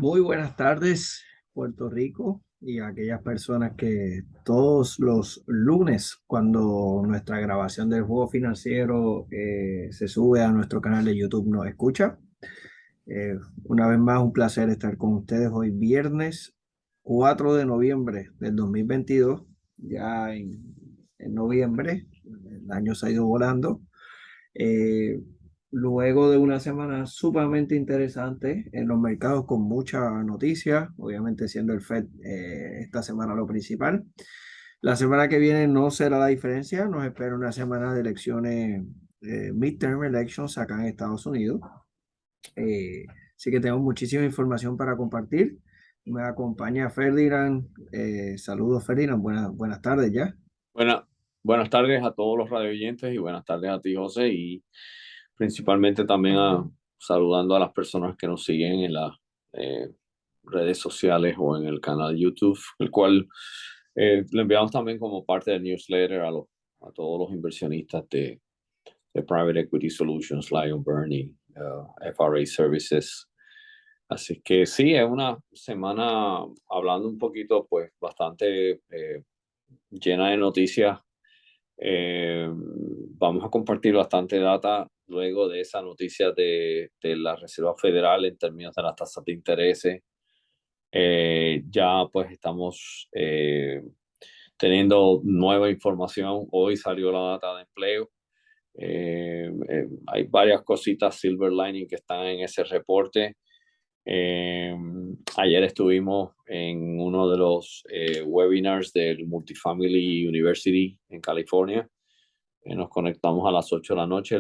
Muy buenas tardes, Puerto Rico, y a aquellas personas que todos los lunes, cuando nuestra grabación del juego financiero se sube a nuestro canal de YouTube, nos escucha. Una vez más, un placer estar con ustedes hoy viernes 4 de noviembre del 2022. Ya en noviembre, el año se ha ido volando. Eh, Luego de una semana sumamente interesante en los mercados con mucha noticia, obviamente siendo el Fed esta semana lo principal. La semana que viene no será la diferencia, nos espera una semana de elecciones, midterm elections acá en Estados Unidos. Eh, Así que tengo muchísima información para compartir. Me acompaña Ferdinand. Saludos, Ferdinand. Buenas tardes ya. Buena- Buenas tardes a todos los radioyentes y buenas tardes a ti, José, y principalmente también saludando a las personas que nos siguen en las eh, redes sociales o en el canal YouTube, el cual le enviamos también como parte del newsletter a todos los inversionistas de Private Equity Solutions, Lion Bernie, FRA Services. Así que sí, es una semana hablando un poquito, pues bastante llena de noticias. Vamos a compartir bastante data luego de esa noticia de la Reserva Federal en términos de las tasas de interés. Ya pues estamos teniendo nueva información. Hoy salió la data de empleo. Hay varias cositas silver lining que están en ese reporte. Eh, Ayer estuvimos en uno de los webinars del Multifamily University en California. Nos conectamos a las 8 de la noche,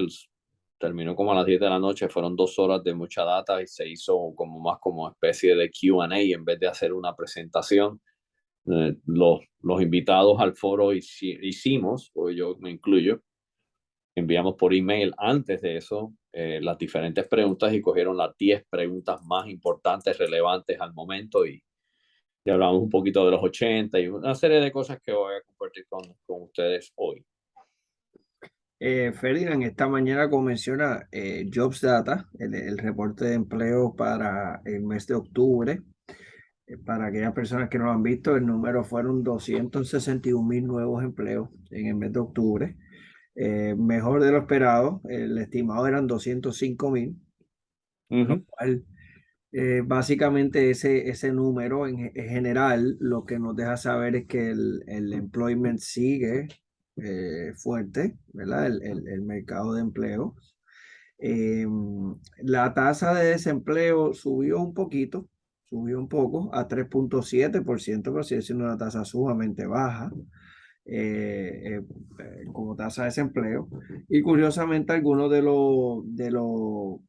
terminó como a las 10 de la noche, fueron 2 horas de mucha data y se hizo como más como especie de Q&A en vez de hacer una presentación. Los invitados al foro hicimos, o yo me incluyo, enviamos por email antes de eso las diferentes preguntas y cogieron las 10 preguntas más importantes, relevantes al momento y hablamos un poquito de los 80 y una serie de cosas que voy a compartir con ustedes hoy. Ferdinand, esta mañana, como menciona, Jobs Data, el reporte de empleo para el mes de octubre. Para aquellas personas que no lo han visto, el número fueron 261.000 nuevos empleos en el mes de octubre. Mejor de lo esperado, el estimado eran 205.000, lo Ujú. cual básicamente ese número en general lo que nos deja saber es que el employment sigue fuerte, ¿verdad? El mercado de empleo. Eh, la tasa de desempleo subió un poquito, subió un poco a 3.7%, pero sigue siendo una tasa sumamente baja como tasa de desempleo. Y curiosamente, algunos de los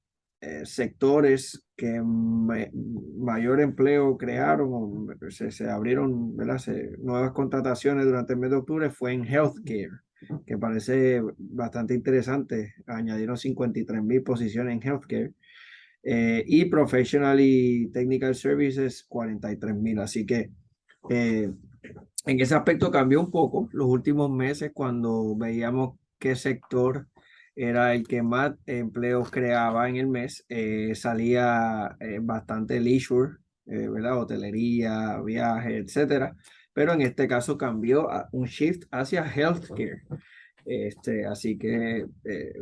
sectores que mayor empleo crearon, o se abrieron, ¿verdad? Nuevas contrataciones durante el mes de octubre fue en healthcare, que parece bastante interesante. Añadieron 53.000 posiciones en healthcare. Y Professional y Technical Services 43.000. Así que eh, en ese aspecto cambió un poco los últimos meses cuando veíamos qué sector era el que más empleos creaba en el mes. Salía bastante leisure, ¿verdad? Hotelería, viajes, etcétera. Pero en este caso cambió a un shift hacia healthcare. Así que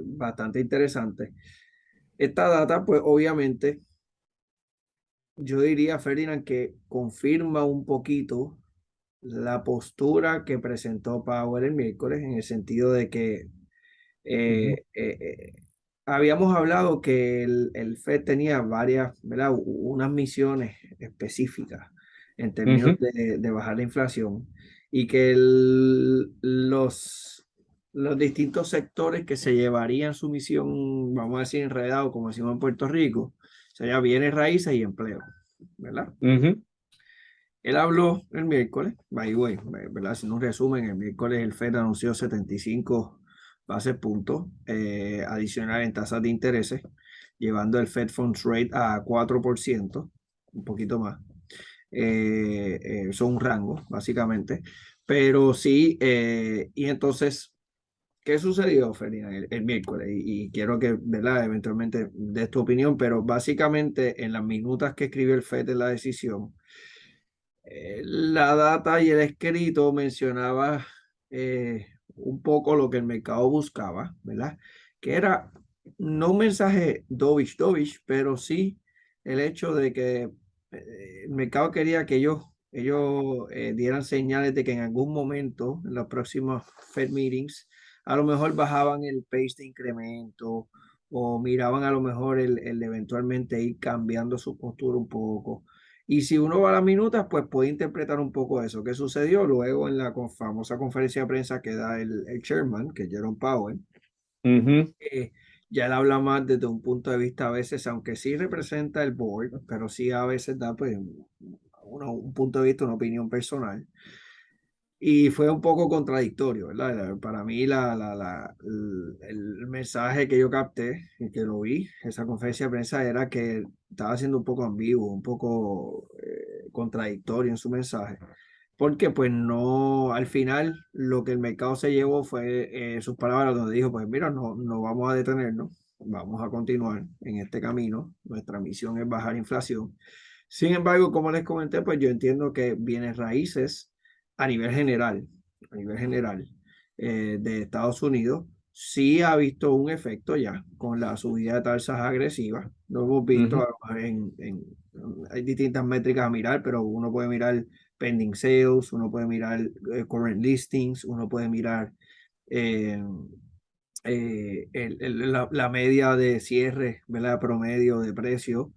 bastante interesante. Esta data, pues obviamente, yo diría, Ferdinand, que confirma un poquito la postura que presentó Powell el miércoles en el sentido de que Ujú. eh, eh, eh, habíamos hablado que el Fed tenía varias, ¿verdad? Unas misiones específicas en términos Ujú. de bajar la inflación y que los distintos sectores que se llevarían su misión, vamos a decir enredado, como decimos en Puerto Rico, sería bienes raíces y empleo, ¿verdad? Ujú. Él habló el miércoles, by the way, ¿verdad? Haciendo un resumen, el miércoles el Fed anunció 75 bases puntos adicionales en tasas de intereses, llevando el Fed Funds Rate a 4%, un poquito más. Son un rango, básicamente. Pero sí, y entonces ¿Qué sucedió, Felina, el miércoles? Y quiero que, ¿verdad? Eventualmente des tu opinión, pero básicamente en las minutas que escribió el FED en la decisión, la data y el escrito mencionaba un poco lo que el mercado buscaba, ¿verdad? Que era no un mensaje dovish, pero sí el hecho de que el mercado quería que ellos dieran señales de que en algún momento, en los próximos Fed meetings, a lo mejor bajaban el pace de incremento o miraban a lo mejor el eventualmente ir cambiando su postura un poco. Y si uno va a las minutas, pues puede interpretar un poco eso. ¿Qué sucedió luego en la famosa conferencia de prensa que da el chairman, que es Jerome Powell? Ujú. eh, ya él habla más desde un punto de vista a veces, aunque sí representa el board, pero sí a veces da pues un punto de vista, una opinión personal. Y fue un poco contradictorio, ¿verdad? Para mí el mensaje que yo capté y que lo vi, esa conferencia de prensa, era que estaba siendo un poco ambiguo, un poco contradictorio en su mensaje, porque pues no, al final lo que el mercado se llevó fue sus palabras donde dijo, pues mira, no vamos a detenernos, vamos a continuar en este camino, nuestra misión es bajar inflación. Sin embargo, como les comenté, pues yo entiendo que bienes raíces a nivel general, a nivel general de Estados Unidos, sí ha visto un efecto ya con la subida de tasas agresivas. Lo hemos visto Ujú. hay distintas métricas a mirar, pero uno puede mirar pending sales, uno puede mirar current listings, uno puede mirar eh, la media de cierre, ¿verdad? Promedio de precio.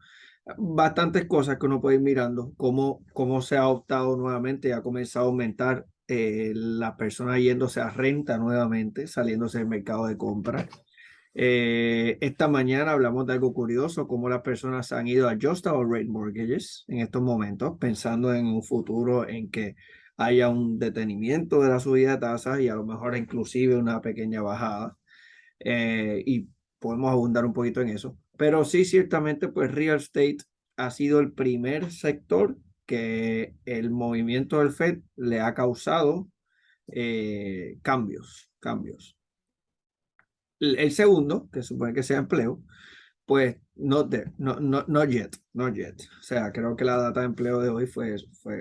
Bastantes cosas que uno puede ir mirando, cómo se ha optado nuevamente, ha comenzado a aumentar las personas yéndose a renta nuevamente, saliéndose del mercado de compra. Esta mañana hablamos de algo curioso, cómo las personas han ido a adjustable rate mortgages en estos momentos, pensando en un futuro en que haya un detenimiento de la subida de tasas y a lo mejor inclusive una pequeña bajada. Y podemos abundar un poquito en eso. Pero sí, ciertamente, pues real estate ha sido el primer sector que el movimiento del Fed le ha causado cambios. El segundo, que supone que sea empleo, pues not there, not yet, not yet. O sea, creo que la data de empleo de hoy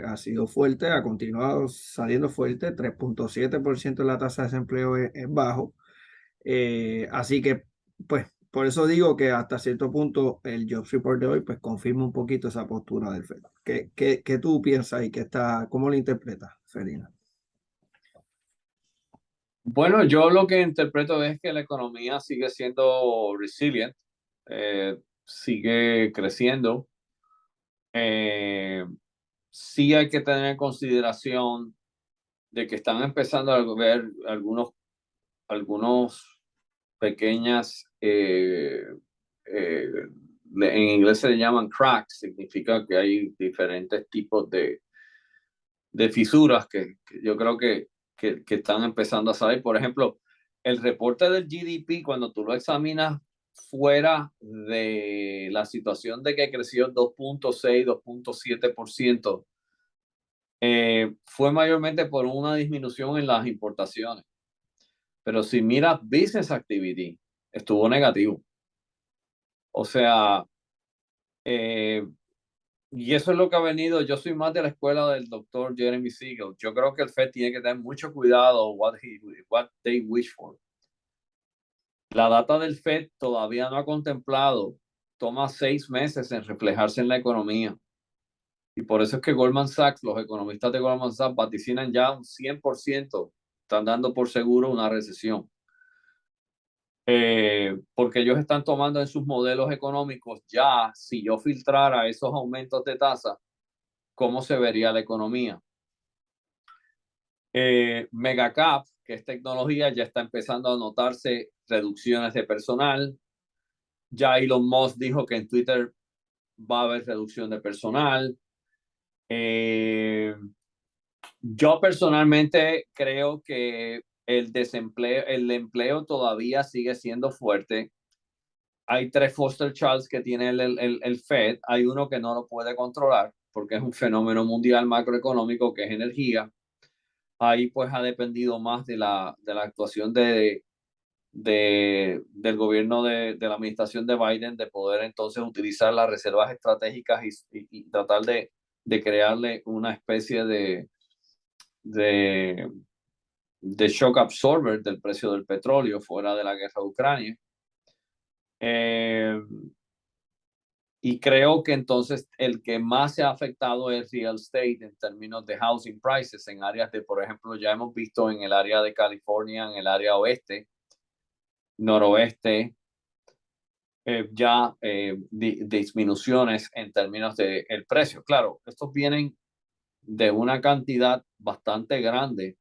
ha sido fuerte, ha continuado saliendo fuerte, 3,7% de la tasa de desempleo es bajo. Así que, pues, por eso digo que hasta cierto punto el Jobs Report de hoy, pues, confirma un poquito esa postura del Fed. ¿Qué tú piensas y cómo lo interpretas, Felina? Bueno, yo lo que interpreto es que la economía sigue siendo resilient, sigue creciendo. Eh, sí hay que tener en consideración de que están empezando a ver algunos pequeñas, en inglés se le llaman cracks, significa que hay diferentes tipos de fisuras que yo creo que están empezando a salir. Por ejemplo, el reporte del GDP, cuando tú lo examinas fuera de la situación de que creció 2,6, 2,7%, fue mayormente por una disminución en las importaciones. Pero si miras business activity, estuvo negativo. O sea, eh, y eso es lo que ha venido. Yo soy más de la escuela del doctor Jeremy Siegel. Yo creo que el Fed tiene que tener mucho cuidado what they wish for. La data del Fed todavía no ha contemplado, toma 6 meses en reflejarse en la economía. Y por eso es que Goldman Sachs, los economistas de Goldman Sachs vaticinan ya un 100%, están dando por seguro una recesión. Porque ellos están tomando en sus modelos económicos ya, si yo filtrara esos aumentos de tasa, cómo se vería la economía. Megacap, que es tecnología, ya está empezando a notarse reducciones de personal. Ya Elon Musk dijo que en Twitter va a haber reducción de personal. Yo personalmente creo que el empleo todavía sigue siendo fuerte. Hay 3 Foster Charts que tiene el Fed. Hay uno que no lo puede controlar porque es un fenómeno mundial macroeconómico que es energía. Ahí pues ha dependido más de la actuación del gobierno de la administración de Biden de poder entonces utilizar las reservas estratégicas y tratar de crearle una especie de, de shock absorber del precio del petróleo fuera de la guerra de Ucrania. Y creo que entonces el que más se ha afectado es real estate en términos de housing prices en áreas de, por ejemplo, ya hemos visto en el área de California, en el área oeste, noroeste, ya disminuciones en términos de el precio. Claro, estos vienen de una cantidad bastante grande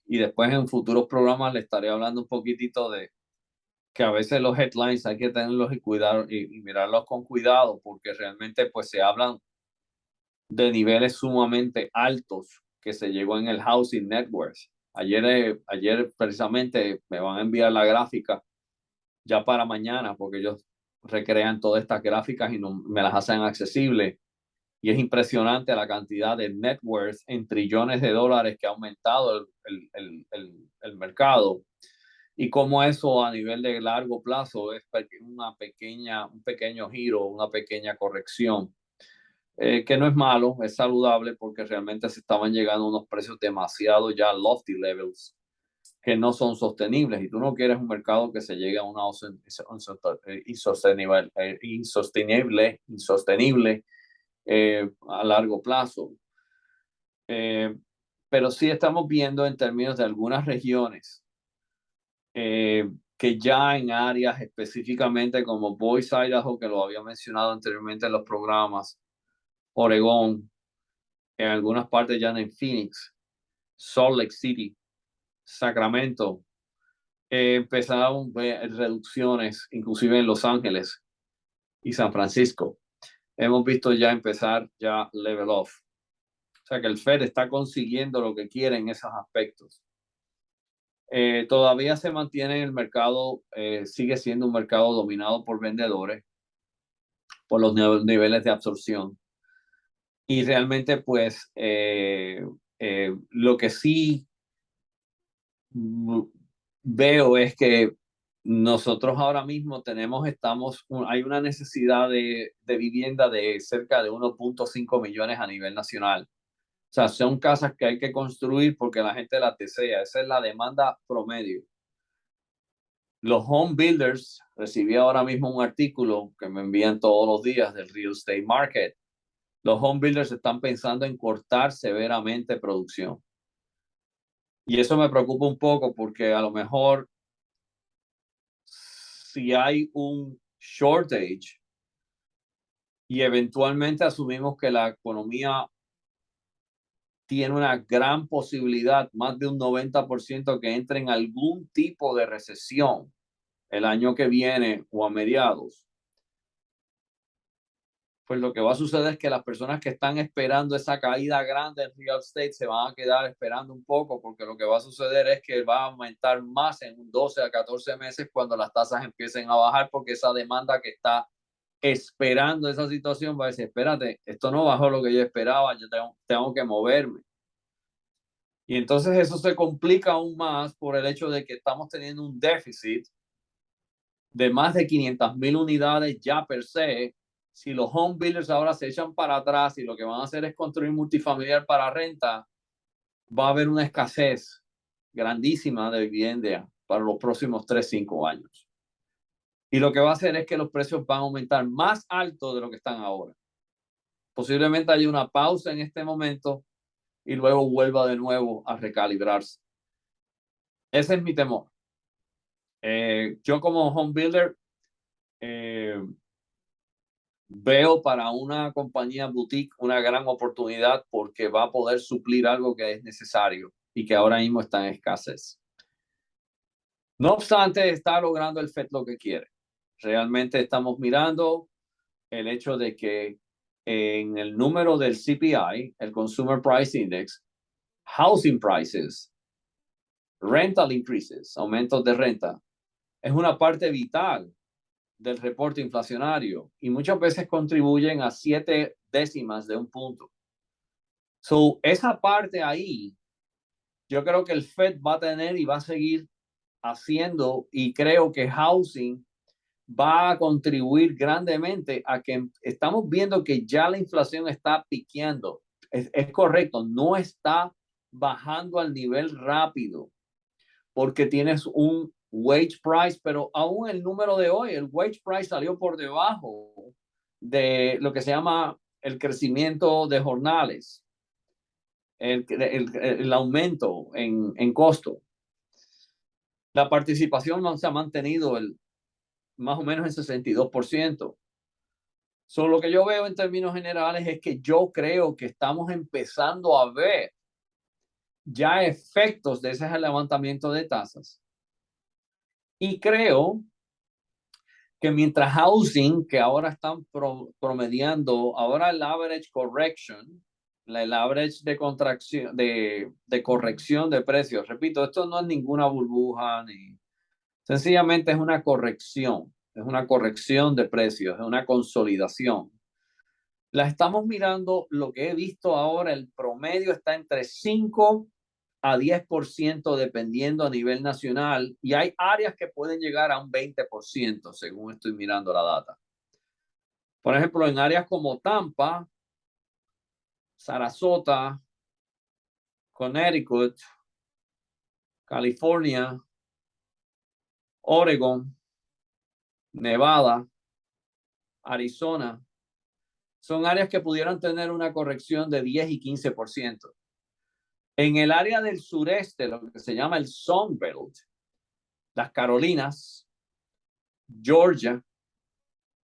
y después en futuros programas le estaré hablando un poquitito de que a veces los headlines hay que tenerlos y cuidar y mirarlos con cuidado porque realmente pues se hablan de niveles sumamente altos que se llegó en el Housing Network. Ayer precisamente me van a enviar la gráfica ya para mañana porque ellos recrean todas estas gráficas y no, me las hacen accesibles. Y es impresionante la cantidad de net worth en trillones de dólares que ha aumentado el mercado y cómo eso a nivel de largo plazo es un pequeño giro, una pequeña corrección, que no es malo, es saludable porque realmente se estaban llegando a unos precios demasiado ya lofty levels que no son sostenibles y tú no quieres un mercado que se llegue a una insostenible a largo plazo. Pero sí estamos viendo en términos de algunas regiones que ya en áreas específicamente como Boise, Idaho, que lo había mencionado anteriormente en los programas, Oregón, en algunas partes ya en Phoenix, Salt Lake City, Sacramento, empezaron reducciones, inclusive en Los Ángeles y San Francisco. Hemos visto ya empezar ya level off. O sea que el Fed está consiguiendo lo que quiere en esos aspectos. Todavía se mantiene el mercado, sigue siendo un mercado dominado por vendedores, por los niveles de absorción. Y realmente, pues, lo que sí veo es que nosotros ahora mismo hay una necesidad de vivienda de cerca de 1.5 millones a nivel nacional. O sea, son casas que hay que construir porque la gente las desea. Esa es la demanda promedio. Los home builders, recibí ahora mismo un artículo que me envían todos los días del real estate market. Los home builders están pensando en cortar severamente producción. Y eso me preocupa un poco porque a lo mejor si hay un shortage y eventualmente asumimos que la economía tiene una gran posibilidad, más de un 90% que entre en algún tipo de recesión el año que viene o a mediados, pues lo que va a suceder es que las personas que están esperando esa caída grande en real estate se van a quedar esperando un poco, porque lo que va a suceder es que va a aumentar más en 12 a 14 meses cuando las tasas empiecen a bajar, porque esa demanda que está esperando esa situación va a decir, espérate, esto no bajó lo que yo esperaba, yo tengo que moverme. Y entonces eso se complica aún más por el hecho de que estamos teniendo un déficit de más de 500,000 unidades ya per se. Si los home builders ahora se echan para atrás y lo que van a hacer es construir multifamiliar para renta, va a haber una escasez grandísima de vivienda para los próximos 3, 5 años. Y lo que va a hacer es que los precios van a aumentar más alto de lo que están ahora. Posiblemente haya una pausa en este momento y luego vuelva de nuevo a recalibrarse. Ese es mi temor. Yo como home builder veo para una compañía boutique una gran oportunidad porque va a poder suplir algo que es necesario y que ahora mismo está en escasez. No obstante, está logrando el FED lo que quiere. Realmente estamos mirando el hecho de que en el número del CPI, el Consumer Price Index, housing prices, rental increases, aumentos de renta, es una parte vital del reporte inflacionario y muchas veces contribuyen a 7 décimas de un punto. So, esa parte ahí, yo creo que el Fed va a tener y va a seguir haciendo, y creo que housing va a contribuir grandemente a que estamos viendo que ya la inflación está piqueando. Es correcto, no está bajando al nivel rápido porque tienes un wage price, pero aún el número de hoy, el wage price salió por debajo de lo que se llama el crecimiento de jornales, el aumento en costo. La participación no se ha mantenido más o menos en 62%. Solo lo que yo veo en términos generales es que yo creo que estamos empezando a ver ya efectos de ese levantamiento de tasas. Y creo que mientras housing, que ahora están promediando, ahora el average correction, el average de contracción, de corrección de precios, repito, esto no es ninguna burbuja, ni sencillamente es una corrección de precios, es una consolidación. La estamos mirando, lo que he visto ahora, el promedio está entre 5 a 10% dependiendo a nivel nacional, y hay áreas que pueden llegar a un 20% según estoy mirando la data. Por ejemplo, en áreas como Tampa, Sarasota, Connecticut, California, Oregon, Nevada, Arizona, son áreas que pudieran tener una corrección de 10 y 15%. En el área del sureste, lo que se llama el Sun Belt, las Carolinas, Georgia,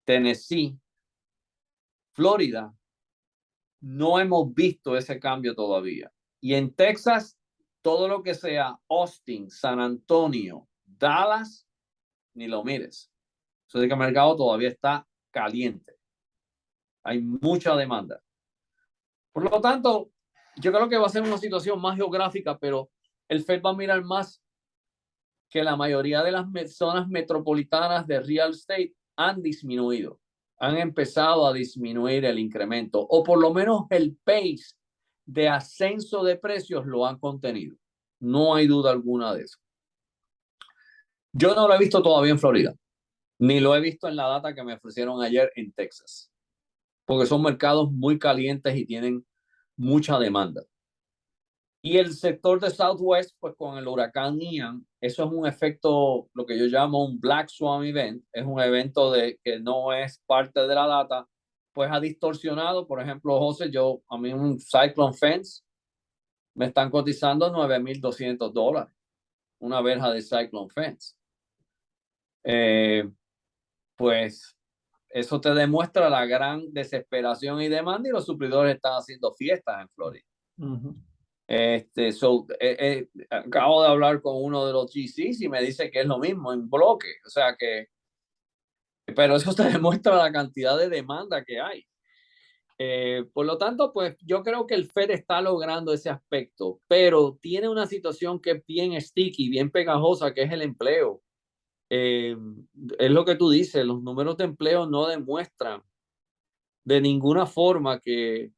Tennessee, Florida, no hemos visto ese cambio todavía. Y en Texas, todo lo que sea Austin, San Antonio, Dallas, ni lo mires. Eso de que el mercado todavía está caliente. Hay mucha demanda. Por lo tanto, yo creo que va a ser una situación más geográfica, pero el Fed va a mirar más que la mayoría de las zonas metropolitanas de real estate han disminuido, han empezado a disminuir el incremento, o por lo menos el pace de ascenso de precios lo han contenido. No hay duda alguna de eso. Yo no lo he visto todavía en Florida, ni lo he visto en la data que me ofrecieron ayer en Texas, porque son mercados muy calientes y tienen mucha demanda. Y el sector de Southwest, pues con el huracán Ian, eso es un efecto, lo que yo llamo un Black Swan Event, es un evento que no es parte de la data, pues ha distorsionado. Por ejemplo, José, a mí un Cyclone Fence me están cotizando $9,200, una verja de Cyclone Fence. Pues eso te demuestra la gran desesperación y demanda, y los suplidores están haciendo fiestas en Florida. Acabo de hablar con uno de los GCs y me dice que es lo mismo en bloque, o sea que, pero eso te demuestra la cantidad de demanda que hay. Por lo tanto, pues yo creo que el Fed está logrando ese aspecto, pero tiene una situación que es bien sticky, bien pegajosa, que es el empleo. Es lo que tú dices, los números de empleo no demuestran de ninguna forma que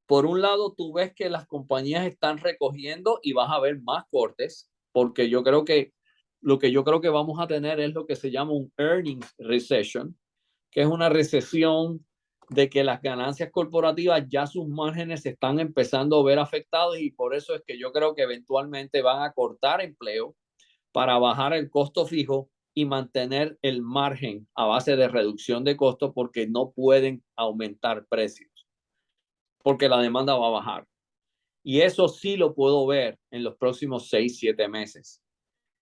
por un lado tú ves que las compañías están recogiendo y vas a ver más cortes, porque lo que yo creo que vamos a tener es lo que se llama un earnings recession, que es una recesión de que las ganancias corporativas, ya sus márgenes se están empezando a ver afectados, y por eso es que yo creo que eventualmente van a cortar empleo para bajar el costo fijo y mantener el margen a base de reducción de costos, porque no pueden aumentar precios, porque la demanda va a bajar. Y eso sí lo puedo ver en los próximos 6, 7 meses.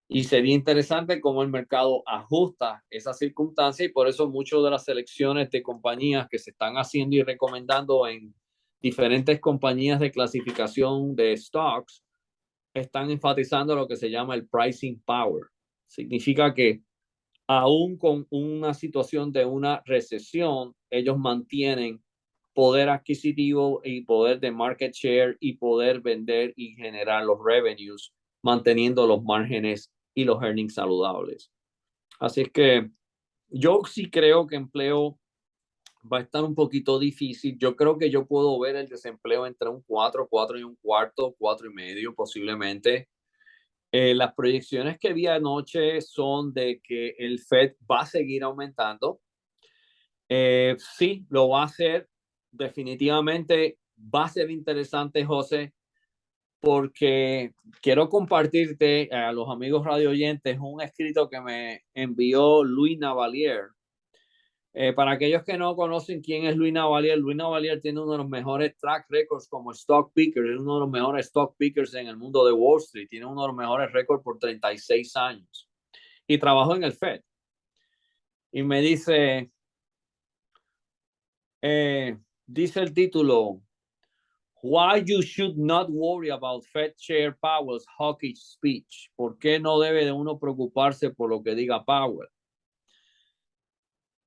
Y sería interesante cómo el mercado ajusta esa circunstancia, y por eso muchas de las selecciones de compañías que se están haciendo y recomendando en diferentes compañías de clasificación de stocks están enfatizando lo que se llama el pricing power. Significa que aún con una situación de una recesión, ellos mantienen poder adquisitivo y poder de market share y poder vender y generar los revenues, manteniendo los márgenes y los earnings saludables. Así es que yo sí creo que empleo va a estar un poquito difícil. Yo creo que yo puedo ver el desempleo entre un 4, 4 y un cuarto, 4 y medio posiblemente. Las proyecciones que vi anoche son de que el Fed va a seguir aumentando. Sí, lo va a hacer. Definitivamente va a ser interesante, José, porque quiero compartirte a los amigos radio oyentes un escrito que me envió Louis Navalier. Para aquellos que no conocen quién es Louis Navalier tiene uno de los mejores track records como stock picker, es uno de los mejores stock pickers en el mundo de Wall Street, tiene uno de los mejores récords por 36 años y trabajó en el Fed. Y me dice, dice el título, Why you should not worry about Fed Chair Powell's hawkish speech. ¿Por qué no debe de uno preocuparse por lo que diga Powell?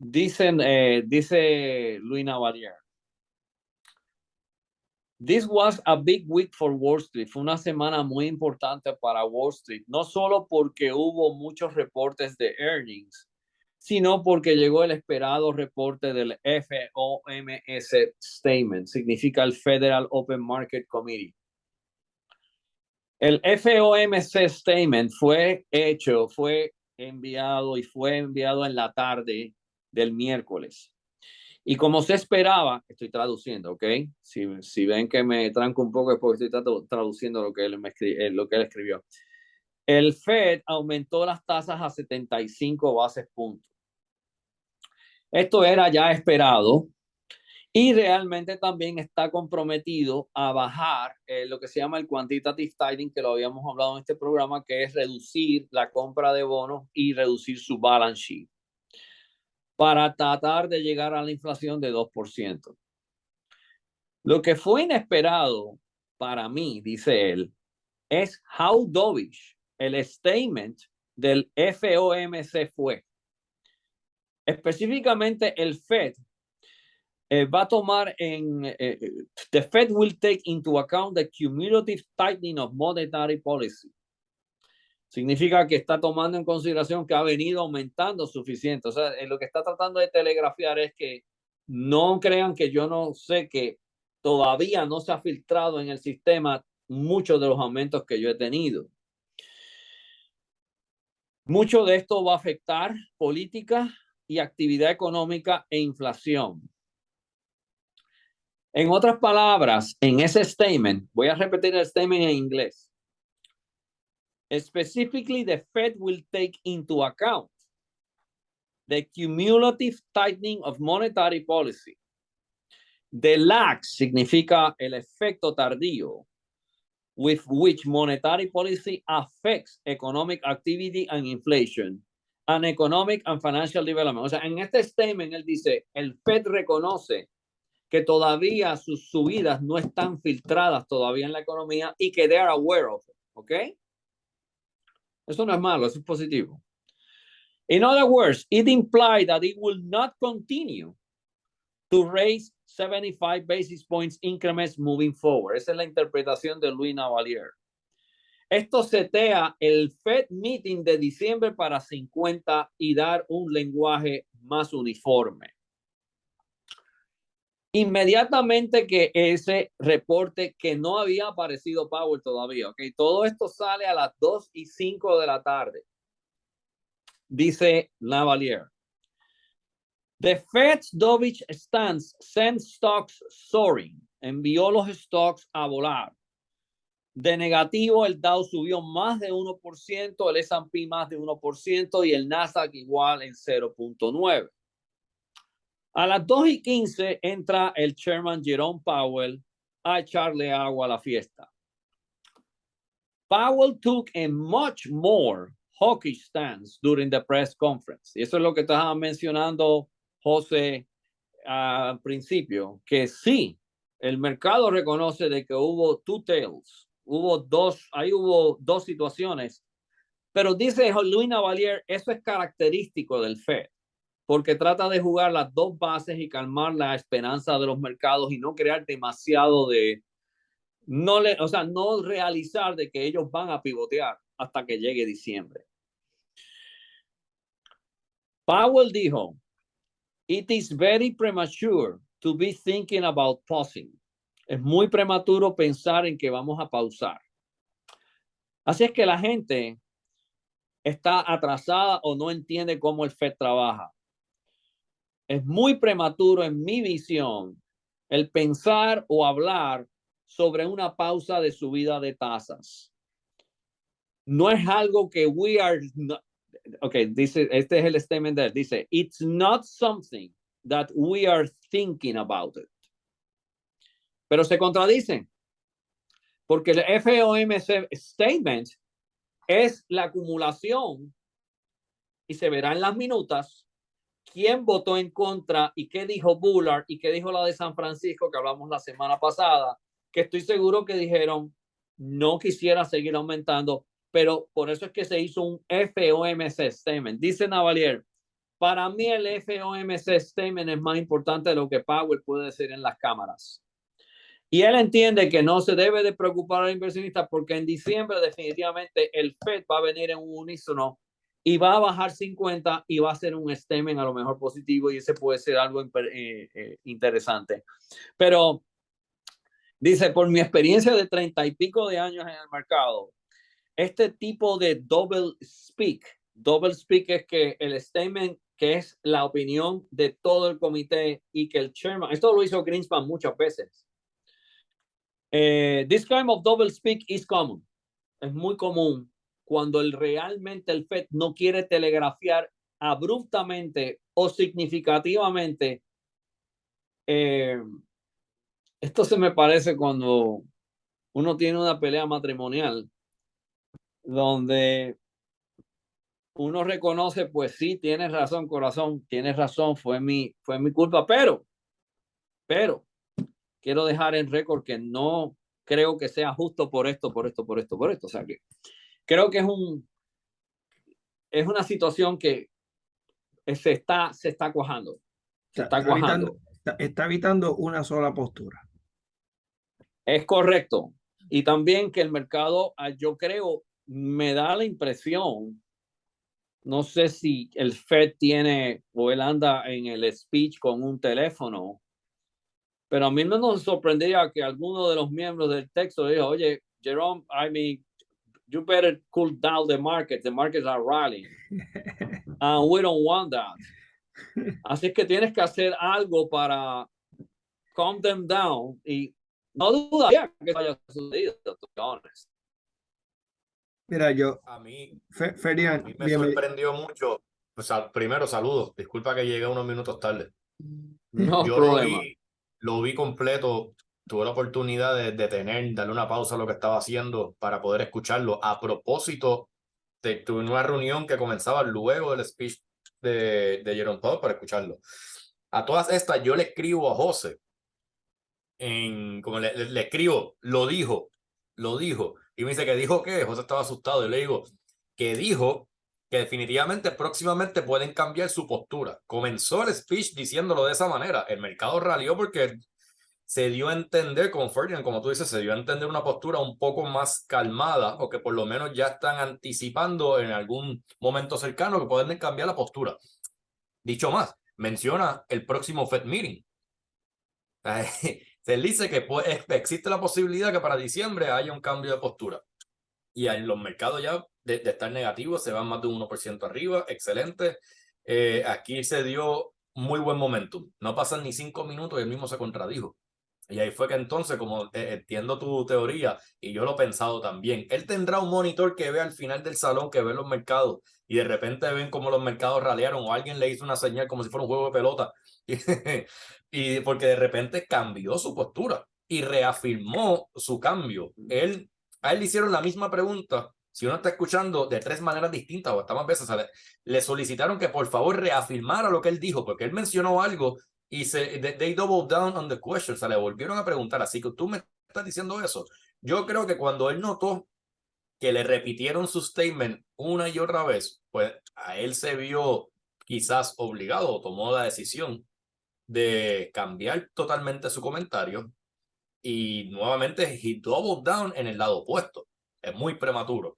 Dice Louis Navalier. This was a big week for Wall Street. Fue una semana muy importante para Wall Street, no solo porque hubo muchos reportes de earnings, sino porque llegó el esperado reporte del FOMC Statement, significa el Federal Open Market Committee. El FOMC Statement fue enviado en la tarde del miércoles. Y como se esperaba, estoy traduciendo, ¿ok? Si ven que me tranco un poco es porque estoy traduciendo lo que él escribió. El Fed aumentó las tasas a 75 bases puntos. Esto era ya esperado y realmente también está comprometido a bajar lo que se llama el quantitative tightening, que lo habíamos hablado en este programa, que es reducir la compra de bonos y reducir su balance sheet para tratar de llegar a la inflación de 2%. Lo que fue inesperado para mí, dice él, es how dovish el statement del FOMC fue. Específicamente el Fed va a tomar the Fed will take into account the cumulative tightening of monetary policy. Significa que está tomando en consideración que ha venido aumentando suficiente. O sea, lo que está tratando de telegrafiar es que no crean que yo no sé que todavía no se ha filtrado en el sistema muchos de los aumentos que yo he tenido. Mucho de esto va a afectar política y actividad económica e inflación. En otras palabras, en ese statement, voy a repetir el statement en inglés. Specifically, the Fed will take into account the cumulative tightening of monetary policy. The lag significa el efecto tardío with which monetary policy affects economic activity and inflation and economic and financial development. O sea, en este statement él dice, el Fed reconoce que todavía sus subidas no están filtradas todavía en la economía y que they are aware of it, ¿ok? Eso no es malo, eso es positivo. In other words, it implies that it will not continue to raise 75 basis points increments moving forward. Esa es la interpretación de Louis Navalier. Esto setea el Fed Meeting de diciembre para 50 y dar un lenguaje más uniforme. Inmediatamente que ese reporte que no había aparecido Powell todavía, ¿ok? Todo esto sale a las 2:05 de la tarde. Dice Navalier. The Fed's dovish stance sent stocks soaring. Envió los stocks a volar. De negativo, el Dow subió más de 1%, el S&P más de 1% y el Nasdaq igual en 0.9%. A las 2:15 entra el chairman Jerome Powell a echarle agua a la fiesta. Powell took a much more hawkish stance during the press conference. Y eso es lo que estaba mencionando José al principio, que sí, el mercado reconoce de que hubo two tails, hubo dos situaciones, pero dice Louis Navalier, eso es característico del Fed, porque trata de jugar las dos bases y calmar la esperanza de los mercados y no crear demasiado no realizar de que ellos van a pivotear hasta que llegue diciembre. Powell dijo, it is very premature to be thinking about pausing. Es muy prematuro pensar en que vamos a pausar. Así es que la gente está atrasada o no entiende cómo el FED trabaja. Es muy prematuro en mi visión el pensar o hablar sobre una pausa de subida de tasas. No es algo que we are not, okay, dice, este es el statement de él, dice, it's not something that we are thinking about it. Pero se contradicen, porque el FOMC statement es la acumulación y se verá en las minutas quién votó en contra y qué dijo Bullard y qué dijo la de San Francisco que hablamos la semana pasada, que estoy seguro que dijeron no quisiera seguir aumentando, pero por eso es que se hizo un FOMC statement. Dice Navalier, para mí el FOMC statement es más importante de lo que Powell puede decir en las cámaras. Y él entiende que no se debe de preocupar al inversionista porque en diciembre definitivamente el FED va a venir en un unísono y va a bajar 50 y va a ser un statement a lo mejor positivo y ese puede ser algo interesante. Pero dice, por mi experiencia de 30 y pico de años en el mercado, este tipo de double speak es que el statement que es la opinión de todo el comité y que el chairman, esto lo hizo Greenspan muchas veces. This kind of double speak is common. Es muy común cuando realmente el FED no quiere telegrafiar abruptamente o significativamente. Esto se me parece cuando uno tiene una pelea matrimonial donde uno reconoce, pues sí, tienes razón, corazón, tienes razón, fue mi culpa, pero quiero dejar en récord que no creo que sea justo por esto, por esto, por esto, por esto. O sea que creo que es una situación que se está cuajando. Se está cuajando. Está evitando una sola postura. Es correcto. Y también que el mercado, yo creo, me da la impresión, no sé si el Fed tiene o él anda en el speech con un teléfono, pero a mí no nos sorprendería que alguno de los miembros del texto diga, oye, Jerome, I mean, you better cool down the market. The markets are rallying. And we don't want that. Así que tienes que hacer algo para calm them down y no dudaría que haya sucedido, to be honest. Mira, yo, A mí, Ferian, me sorprendió mucho. O sea, primero, saludos. Disculpa que llegué unos minutos tarde. No Yo problema. lo vi completo. Tuve la oportunidad de detener, darle una pausa a lo que estaba haciendo para poder escucharlo. A propósito, tuve una reunión que comenzaba luego del speech de Jerome Powell para escucharlo. A todas estas, yo le escribo a José, como le escribo, lo dijo. Y me dice que dijo que José estaba asustado. Y le digo que dijo que definitivamente próximamente pueden cambiar su postura. Comenzó el speech diciéndolo de esa manera. El mercado ralió porque se dio a entender, como Ferdinand, como tú dices, se dio a entender una postura un poco más calmada o que por lo menos ya están anticipando en algún momento cercano que pueden cambiar la postura. Dicho más, menciona el próximo Fed Meeting. Se dice que existe la posibilidad que para diciembre haya un cambio de postura. Y en los mercados ya de estar negativos se van más de un 1% arriba. Excelente. Aquí se dio muy buen momentum. No pasan ni 5 minutos y el mismo se contradijo. Y ahí fue que entonces, como entiendo tu teoría, y yo lo he pensado también, él tendrá un monitor que ve al final del salón, que ve los mercados, y de repente ven cómo los mercados ralearon, o alguien le hizo una señal como si fuera un juego de pelota, y porque de repente cambió su postura y reafirmó su cambio. A él le hicieron la misma pregunta, si uno está escuchando de 3 maneras distintas, o hasta más veces, le solicitaron que por favor reafirmara lo que él dijo, porque él mencionó algo y they double down on the question, o sea, le volvieron a preguntar, así que tú me estás diciendo eso. Yo creo que cuando él notó que le repitieron su statement una y otra vez, pues a él se vio quizás obligado o tomó la decisión de cambiar totalmente su comentario y nuevamente he doubled down en el lado opuesto. Es muy prematuro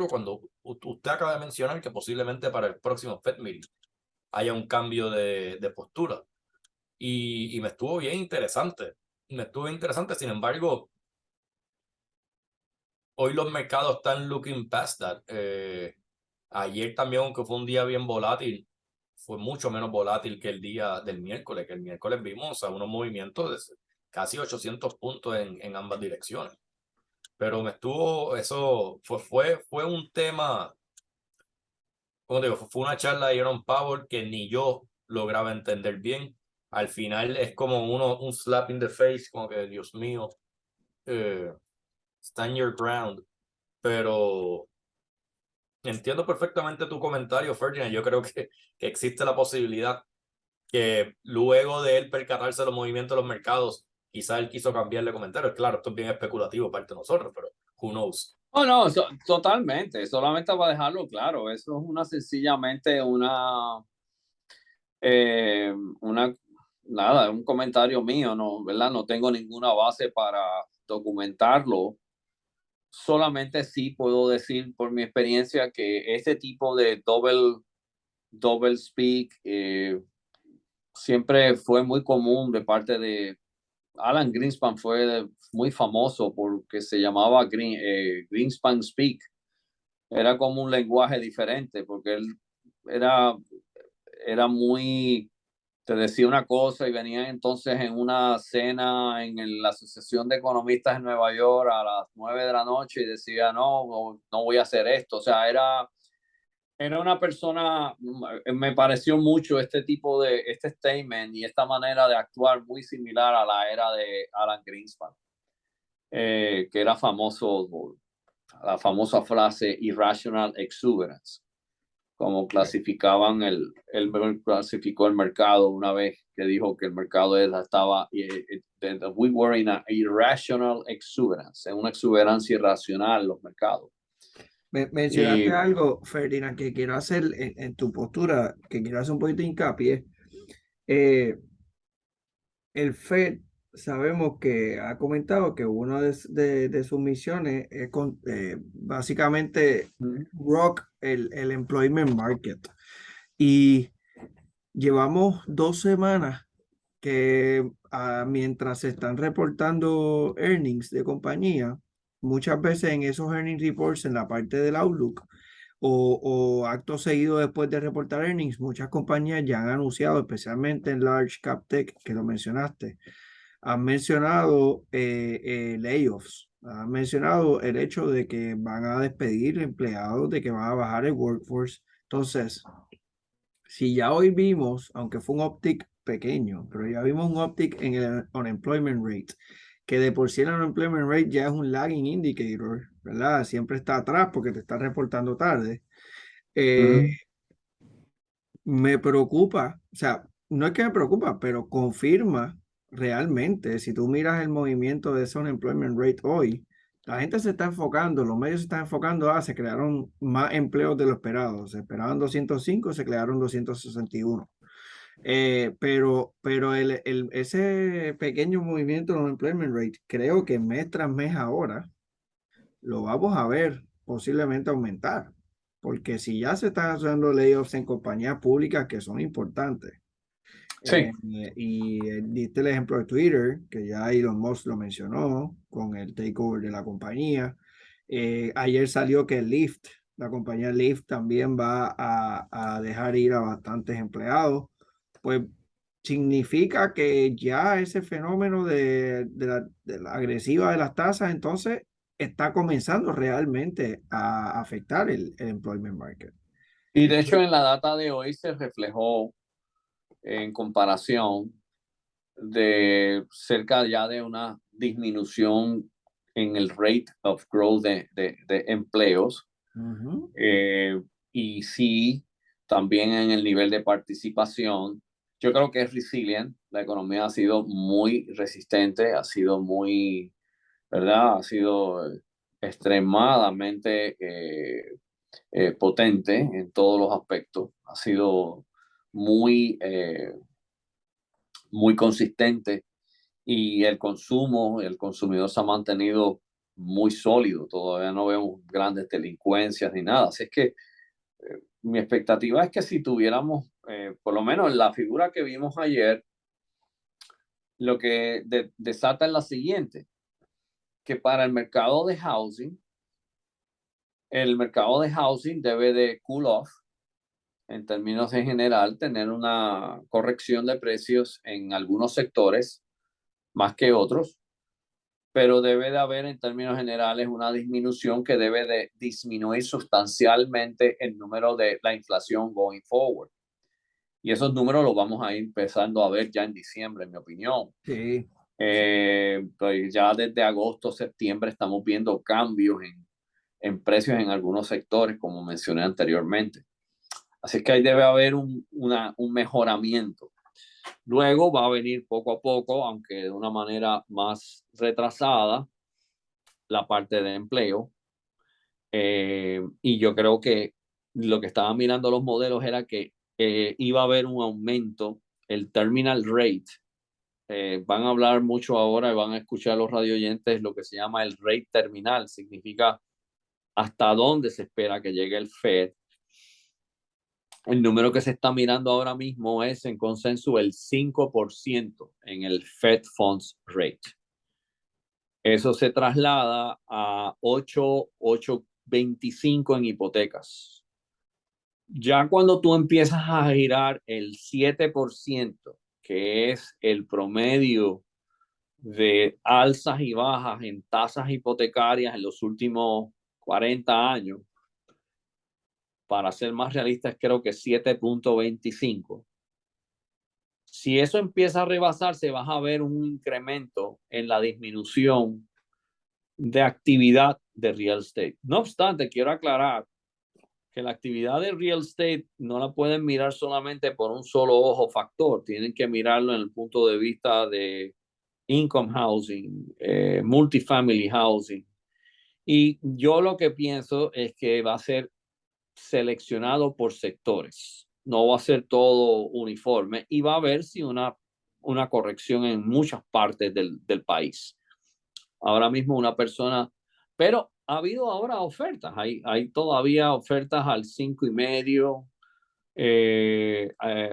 cuando usted acaba de mencionar que posiblemente para el próximo Fed Meeting haya un cambio de postura. Y me estuvo bien interesante. Sin embargo, hoy los mercados están looking past that. Ayer también, aunque fue un día bien volátil, fue mucho menos volátil que el día del miércoles, que el miércoles vimos unos movimientos de casi 800 puntos en ambas direcciones. Pero eso fue un tema, como digo, fue una charla de Jerome Powell que ni yo lograba entender bien. Al final es como un slap in the face, como que, Dios mío, stand your ground. Pero entiendo perfectamente tu comentario, Ferdinand. Yo creo que existe la posibilidad que luego de él percatarse de los movimientos de los mercados, quizá él quiso cambiarle comentarios. Claro, esto es bien especulativo parte de nosotros, pero who knows. Oh, no, totalmente. Solamente para dejarlo claro, eso es sencillamente nada, un comentario mío, no, ¿verdad? No tengo ninguna base para documentarlo. Solamente sí puedo decir por mi experiencia que este tipo de double speak siempre fue muy común de parte de Alan Greenspan. Fue muy famoso porque se llamaba Greenspan Speak. Era como un lenguaje diferente porque él era muy, te decía una cosa y venía entonces en una cena en la Asociación de Economistas en Nueva York a las 9 de la noche y decía, no voy a hacer esto. O sea, era una persona, me pareció mucho este statement y esta manera de actuar muy similar a la era de Alan Greenspan, que era famoso, la famosa frase irrational exuberance, como clasificó el mercado una vez que dijo que el mercado estaba, we were in a irrational exuberance, en una exuberancia irracional los mercados. Mencionaste algo, Ferdinand, que quiero hacer en tu postura, que quiero hacer un poquito de hincapié. El FED sabemos que ha comentado que una de sus misiones es básicamente rock el employment market. Y llevamos 2 semanas que mientras se están reportando earnings de compañía, muchas veces en esos earnings reports, en la parte del Outlook, o acto seguido después de reportar earnings, muchas compañías ya han anunciado, especialmente en Large Cap Tech, que lo mencionaste, han mencionado layoffs, han mencionado el hecho de que van a despedir empleados, de que van a bajar el workforce. Entonces, si ya hoy vimos, aunque fue un uptick pequeño, pero ya vimos un uptick en el unemployment rate, que de por sí el unemployment rate ya es un lagging indicator, ¿verdad? Siempre está atrás porque te está reportando tarde. Me preocupa, o sea, no es que me preocupa, pero confirma realmente, si tú miras el movimiento de ese unemployment rate hoy, la gente se está enfocando, los medios se están enfocando, se crearon más empleos de lo esperado, se esperaban 205, se crearon 261. Pero ese pequeño movimiento del unemployment rate, creo que mes tras mes ahora, lo vamos a ver posiblemente aumentar. Porque si ya se están haciendo layoffs en compañías públicas que son importantes, Sí. Diste el ejemplo de Twitter, que ya Elon Musk lo mencionó con el takeover de la compañía. Ayer salió que Lyft, la compañía Lyft también va a dejar ir a bastantes empleados. Pues significa que ya ese fenómeno de la agresiva de las tasas, entonces está comenzando realmente a afectar el employment market. Y de hecho en la data de hoy se reflejó en comparación de cerca ya de una disminución en el rate of growth de empleos. Y sí, también en el nivel de participación. Yo creo que es resilient. La economía ha sido muy resistente, ha sido muy, ¿verdad? Ha sido extremadamente potente en todos los aspectos. Ha sido muy, muy consistente y el consumidor se ha mantenido muy sólido. Todavía no vemos grandes delincuencias ni nada. Así es que mi expectativa es que si tuviéramos, por lo menos la figura que vimos ayer, lo que desata es la siguiente, que para el mercado de housing, el mercado de housing debe de cool off en términos en general, tener una corrección de precios en algunos sectores más que otros, pero debe de haber en términos generales una disminución que debe de disminuir sustancialmente el número de la inflación going forward. Y esos números los vamos a ir empezando a ver ya en diciembre, en mi opinión. Sí. Pues ya desde agosto, septiembre estamos viendo cambios en precios en algunos sectores, como mencioné anteriormente. Así que ahí debe haber un mejoramiento. Luego va a venir poco a poco, aunque de una manera más retrasada, la parte de empleo. Y yo creo que lo que estaban mirando los modelos era que iba a haber un aumento, el terminal rate. Van a hablar mucho ahora y van a escuchar los radio oyentes lo que se llama el rate terminal. Significa hasta dónde se espera que llegue el Fed. El número que se está mirando ahora mismo es en consenso el 5% en el Fed Funds Rate. Eso se traslada a 8.25 en hipotecas. Ya cuando tú empiezas a girar el 7%, que es el promedio de alzas y bajas en tasas hipotecarias en los últimos 40 años, para ser más realistas, creo que 7.25. Si eso empieza a rebasarse, vas a ver un incremento en la disminución de actividad de real estate. No obstante, quiero aclarar que la actividad de real estate no la pueden mirar solamente por un solo ojo factor, tienen que mirarlo en el punto de vista de income housing, multifamily housing. Y yo lo que pienso es que va a ser seleccionado por sectores, no va a ser todo uniforme y va a haber sí una corrección en muchas partes del país. Ahora mismo una persona, pero ha habido ahora ofertas, hay todavía ofertas al 5.5,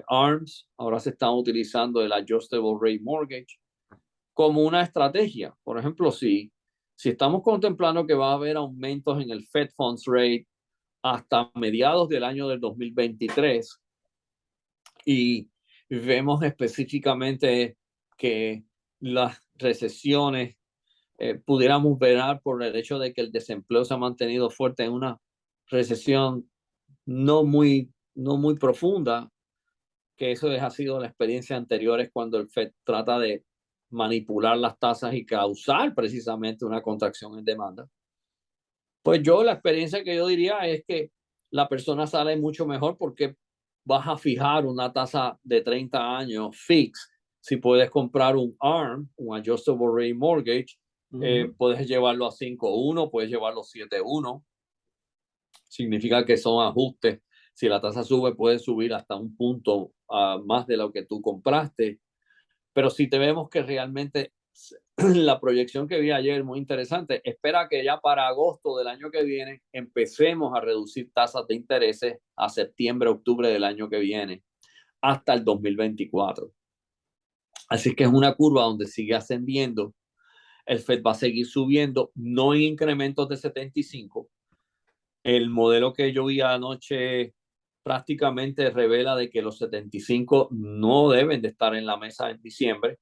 ARMS, ahora se están utilizando el Adjustable Rate Mortgage como una estrategia. Por ejemplo, si estamos contemplando que va a haber aumentos en el Fed Funds Rate hasta mediados del año del 2023 y vemos específicamente que las recesiones pudiéramos ver por el hecho de que el desempleo se ha mantenido fuerte en una recesión no muy profunda, que eso ha sido la experiencia anterior cuando el Fed trata de manipular las tasas y causar precisamente una contracción en demanda. Pues la experiencia que yo diría es que la persona sale mucho mejor porque vas a fijar una tasa de 30 años fix. Si puedes comprar un ARM, un Adjustable Rate Mortgage, puedes llevarlo a 5.1, puedes llevarlo a 7.1. Significa que son ajustes. Si la tasa sube, puede subir hasta un punto más de lo que tú compraste. Pero si te vemos que realmente la proyección que vi ayer, muy interesante, espera que ya para agosto del año que viene empecemos a reducir tasas de intereses a septiembre, octubre del año que viene, hasta el 2024. Así que es una curva donde sigue ascendiendo. El Fed va a seguir subiendo, no en incrementos de 75. El modelo que yo vi anoche prácticamente revela de que los 75 no deben de estar en la mesa en diciembre.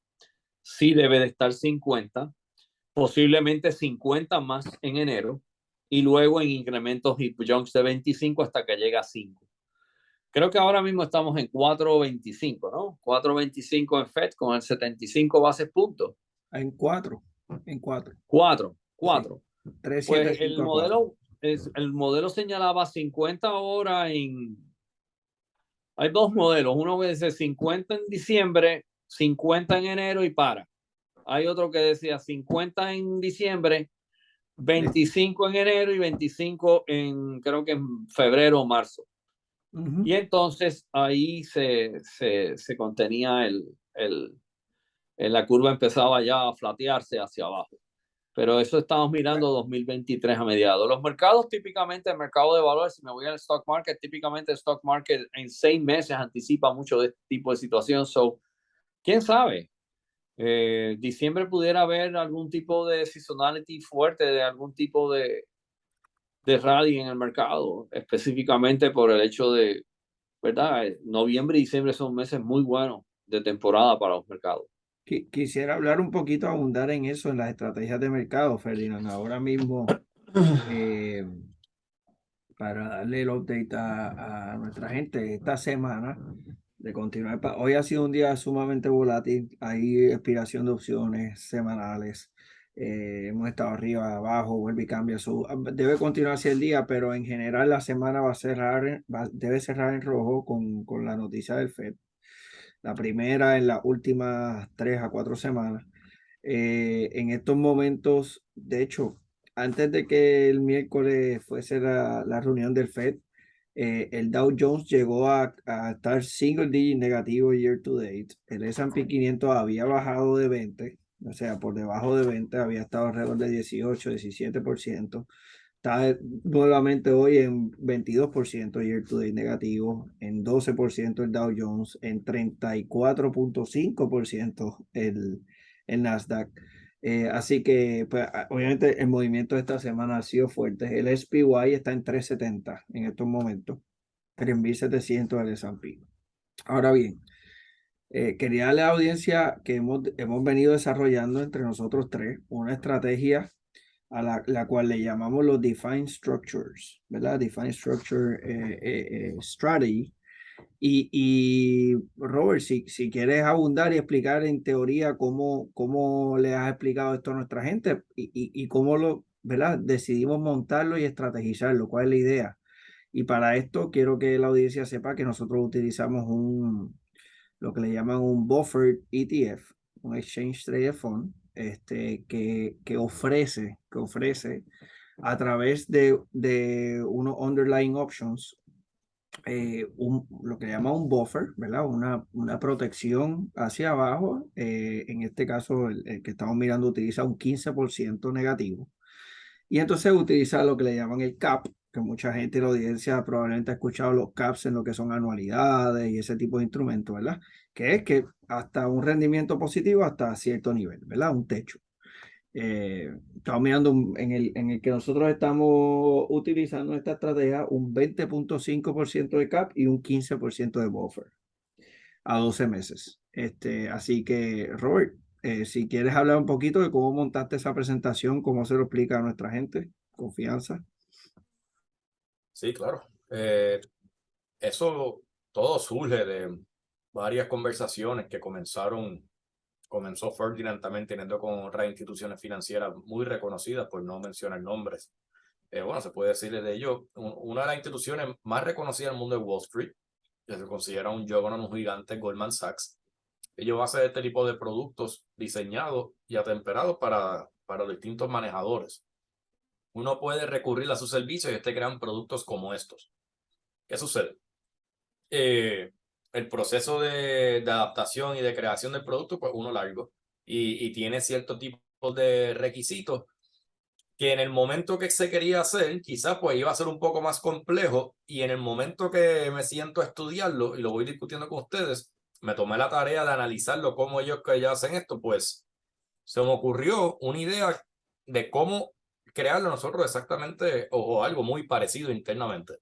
Sí debe de estar 50, posiblemente 50 más en enero y luego en incrementos hip jumps de 25 hasta que llega a 5. Creo que ahora mismo estamos en 4.25, ¿no? 4.25 en Fed con el 75 bases puntos. En 4. En 4. 4. Sí. 3, 7, Pues 5, el modelo señalaba 50 ahora Hay dos modelos, uno que dice 50 en diciembre, 50 en enero y para. Hay otro que decía 50 en diciembre, 25 en enero y 25 creo que en febrero o marzo. Y entonces ahí se contenía la curva empezaba ya a flatearse hacia abajo. Pero eso estamos mirando 2023 a mediados. Los mercados típicamente, el mercado de valores, si me voy al stock market, típicamente el stock market en 6 meses anticipa mucho de este tipo de situación. So, ¿quién sabe? Diciembre pudiera haber algún tipo de seasonality fuerte, de algún tipo de de rally en el mercado, específicamente por el hecho de, ¿verdad? Noviembre y diciembre son meses muy buenos de temporada para los mercados. Quisiera hablar un poquito, abundar en eso, en las estrategias de mercado, Ferdinand. Ahora mismo, eh, para darle el update a nuestra gente esta semana, de continuar. Hoy ha sido un día sumamente volátil, hay expiración de opciones semanales. Hemos estado arriba, abajo, vuelve y cambia. Debe continuar así el día, pero en general la semana va a cerrar, debe cerrar en rojo con la noticia del Fed. La primera en las últimas 3 a 4 semanas. En estos momentos, de hecho, antes de que el miércoles fuese la reunión del Fed, el Dow Jones llegó a estar single digit negativo year to date. El S&P 500 había bajado de 20, o sea, por debajo de 20, había estado alrededor de 18, 17%. Está nuevamente hoy en 22% year to date negativo, en 12% el Dow Jones, en 34.5% el Nasdaq. Así que, pues, obviamente, el movimiento de esta semana ha sido fuerte. El SPY está en 370 en estos momentos, 3.700 el S&P. Ahora bien, quería darle a la audiencia que hemos venido desarrollando entre nosotros tres una estrategia a la cual le llamamos los Defined Structures, ¿verdad? Defined Structure Strategy. Y Robert, si quieres abundar y explicar en teoría cómo le has explicado esto a nuestra gente y cómo ¿verdad? Decidimos montarlo y estrategizarlo, cuál es la idea. Y para esto quiero que la audiencia sepa que nosotros utilizamos lo que le llaman un buffered ETF, un Exchange Traded Fund, que ofrece a través de unos underlying options, lo que llama un buffer, ¿verdad? Una protección hacia abajo. En este caso, el que estamos mirando utiliza un 15% negativo. Y entonces utiliza lo que le llaman el cap, que mucha gente en la audiencia probablemente ha escuchado los caps en lo que son anualidades y ese tipo de instrumentos, ¿verdad? Que es que hasta un rendimiento positivo hasta cierto nivel, ¿verdad? Un techo. Estamos mirando en el que nosotros estamos utilizando esta estrategia un 20.5% de cap y un 15% de buffer a 12 meses. Así que, Robert, si quieres hablar un poquito de cómo montaste esa presentación, cómo se lo explica a nuestra gente, confianza. Sí, claro. Eso todo surge de varias conversaciones que comenzó Ferdinand también teniendo con otras instituciones financieras muy reconocidas, por no mencionar nombres. Bueno, se puede decir de ello, una de las instituciones más reconocidas en el mundo de Wall Street, que se considera un juggernaut, un gigante, Goldman Sachs. Ellos hacen este tipo de productos diseñados y atemperados para distintos manejadores. Uno puede recurrir a sus servicios y crean productos como estos. ¿Qué sucede? El proceso de adaptación y de creación del producto, pues uno largo, y tiene cierto tipo de requisitos que en el momento que se quería hacer, quizás pues iba a ser un poco más complejo, y en el momento que me siento a estudiarlo y lo voy discutiendo con ustedes, me tomé la tarea de analizarlo, cómo ellos que ya hacen esto, pues se me ocurrió una idea de cómo crearlo nosotros exactamente o algo muy parecido internamente,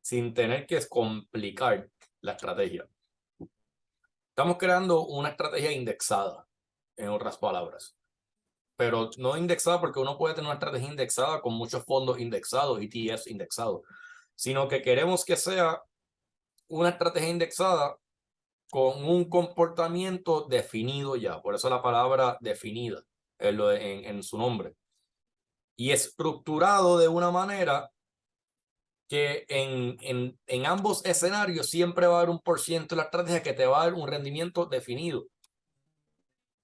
sin tener que complicar la estrategia. Estamos creando una estrategia indexada, en otras palabras, pero no indexada porque uno puede tener una estrategia indexada con muchos fondos indexados, ETFs indexados, sino que queremos que sea una estrategia indexada con un comportamiento definido ya, por eso la palabra definida en su nombre, y estructurado de una manera que en ambos escenarios siempre va a haber un por ciento de la estrategia que te va a dar un rendimiento definido,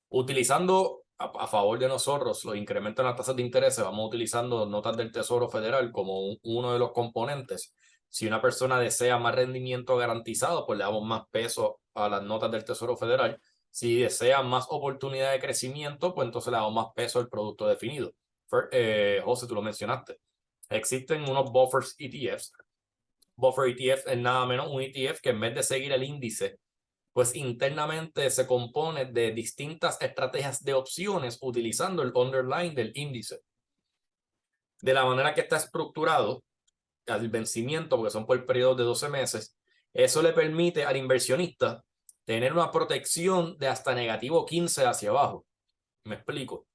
utilizando a favor de nosotros los incrementos en las tasas de interés. Vamos utilizando notas del Tesoro Federal como uno de los componentes. Si una persona desea más rendimiento garantizado, pues le damos más peso a las notas del Tesoro Federal. Si desea más oportunidad de crecimiento, pues entonces le damos más peso al producto definido. José, tú lo mencionaste. Existen unos buffers ETFs. Buffer ETF es nada menos un ETF que en vez de seguir el índice, pues internamente se compone de distintas estrategias de opciones utilizando el underlying del índice. de la manera que está estructurado al vencimiento, porque son por periodos de 12 meses, eso le permite al inversionista tener una protección de hasta negativo 15 hacia abajo. Me explico.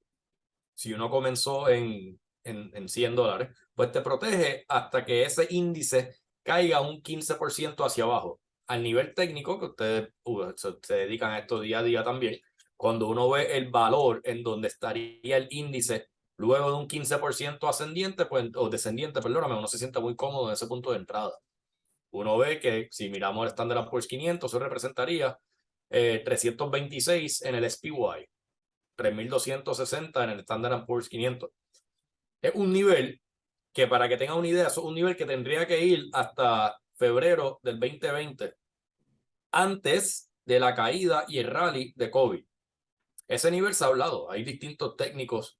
Si uno comenzó en $100, pues te protege hasta que ese índice caiga un 15% hacia abajo. Al nivel técnico, que ustedes se dedican a esto día a día también, cuando uno ve el valor en donde estaría el índice luego de un 15% ascendiente, pues, o descendiente, perdóname, uno se siente muy cómodo en ese punto de entrada. Uno ve que si miramos el Standard & Poor's 500, eso representaría 326 en el SPY, 3.260 en el Standard & Poor's 500. Es un nivel que, para que tengan una idea, es un nivel que tendría que ir hasta febrero del 2020, antes de la caída y el rally de COVID. Ese nivel se ha hablado. Hay distintos técnicos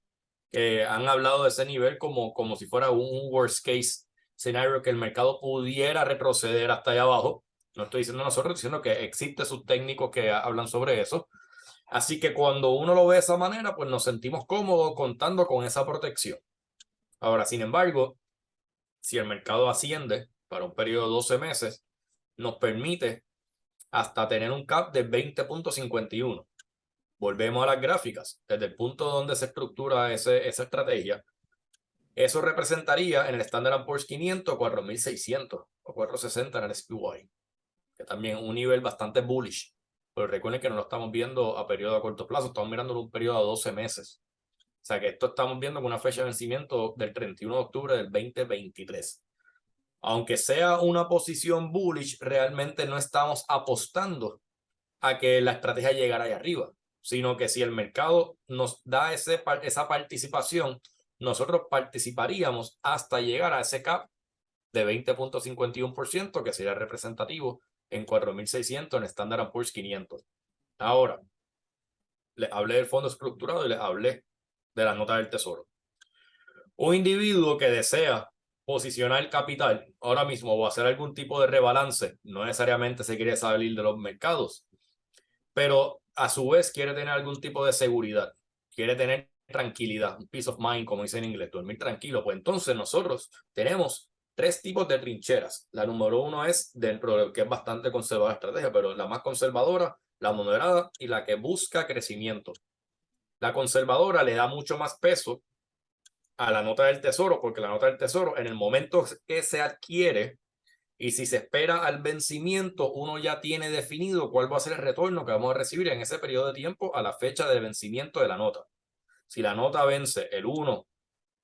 que han hablado de ese nivel como si fuera un worst case scenario, que el mercado pudiera retroceder hasta allá abajo. No estoy diciendo nosotros, estoy diciendo que existen sus técnicos que hablan sobre eso. Así que cuando uno lo ve de esa manera, pues nos sentimos cómodos contando con esa protección. Ahora, sin embargo, si el mercado asciende para un periodo de 12 meses, nos permite hasta tener un cap de 20.51. Volvemos a las gráficas. Desde el punto donde se estructura esa estrategia, eso representaría en el Standard & Poor's 500 4.600 o 460 en el SPY, que también es un nivel bastante bullish. Pero recuerden que no lo estamos viendo a periodo a corto plazo, estamos mirando en un periodo de 12 meses. O sea que esto estamos viendo con una fecha de vencimiento del 31 de octubre del 2023. Aunque sea una posición bullish, realmente no estamos apostando a que la estrategia llegara ahí arriba, sino que si el mercado nos da esa participación, nosotros participaríamos hasta llegar a ese cap de 20.51%, que sería representativo en 4.600 en Standard & Poor's 500. Ahora, les hablé del fondo estructurado y les hablé de las notas del tesoro. Un individuo que desea posicionar capital ahora mismo o hacer algún tipo de rebalance, no necesariamente se quiere salir de los mercados, pero a su vez quiere tener algún tipo de seguridad, quiere tener tranquilidad, peace of mind, como dice en inglés, dormir tranquilo. Pues entonces nosotros tenemos 3 tipos de trincheras. La número 1 es dentro de lo que es bastante conservadora estrategia, pero la más conservadora, la moderada y la que busca crecimiento. La conservadora le da mucho más peso a la nota del tesoro, porque la nota del tesoro, en el momento que se adquiere y si se espera al vencimiento, uno ya tiene definido cuál va a ser el retorno que vamos a recibir en ese periodo de tiempo a la fecha de vencimiento de la nota. Si la nota vence el 1,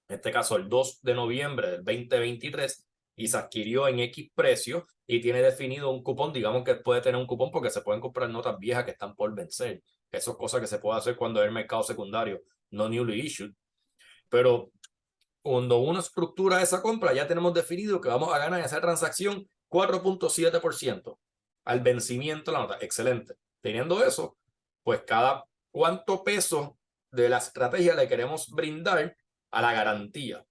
en este caso el 2 de noviembre del 2023, y se adquirió en X precio y tiene definido un cupón, digamos que puede tener un cupón porque se pueden comprar notas viejas que están por vencer. Eso es cosa que se puede hacer cuando es el mercado secundario, no newly issued. Pero cuando uno estructura esa compra, ya tenemos definido que vamos a ganar en esa transacción 4.7% al vencimiento de la nota. Excelente. Teniendo eso, pues cada cuánto peso de la estrategia le queremos brindar a la garantía.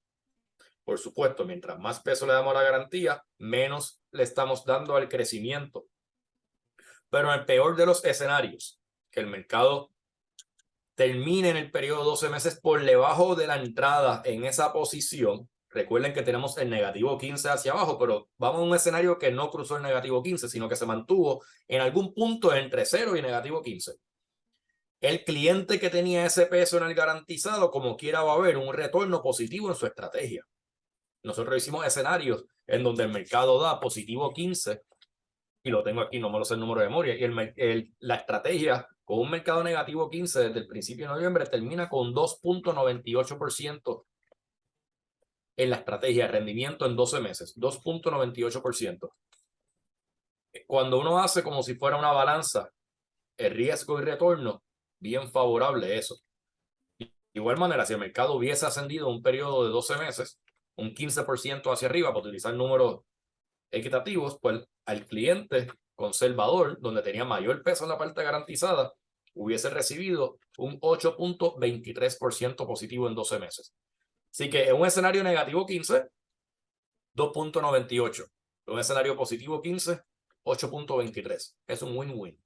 Por supuesto, mientras más peso le damos a la garantía, menos le estamos dando al crecimiento. Pero en el peor de los escenarios, que el mercado termine en el periodo de 12 meses por debajo de la entrada en esa posición, recuerden que tenemos el negativo 15 hacia abajo, pero vamos a un escenario que no cruzó el negativo 15, sino que se mantuvo en algún punto entre 0 y negativo 15. El cliente que tenía ese peso en el garantizado, como quiera, va a ver un retorno positivo en su estrategia. Nosotros hicimos escenarios en donde el mercado da positivo 15, y lo tengo aquí, no me lo sé el número de memoria, y la estrategia con un mercado negativo 15 desde el principio de noviembre termina con 2.98% en la estrategia de rendimiento en 12 meses, 2.98%. Cuando uno hace como si fuera una balanza, el riesgo y retorno, bien favorable eso. De igual manera, si el mercado hubiese ascendido en un periodo de 12 meses, un 15% hacia arriba, para utilizar números equitativos, pues al cliente conservador, donde tenía mayor peso en la parte garantizada, hubiese recibido un 8.23% positivo en 12 meses. Así que en un escenario negativo 15, 2.98. En un escenario positivo 15, 8.23. Es un win-win.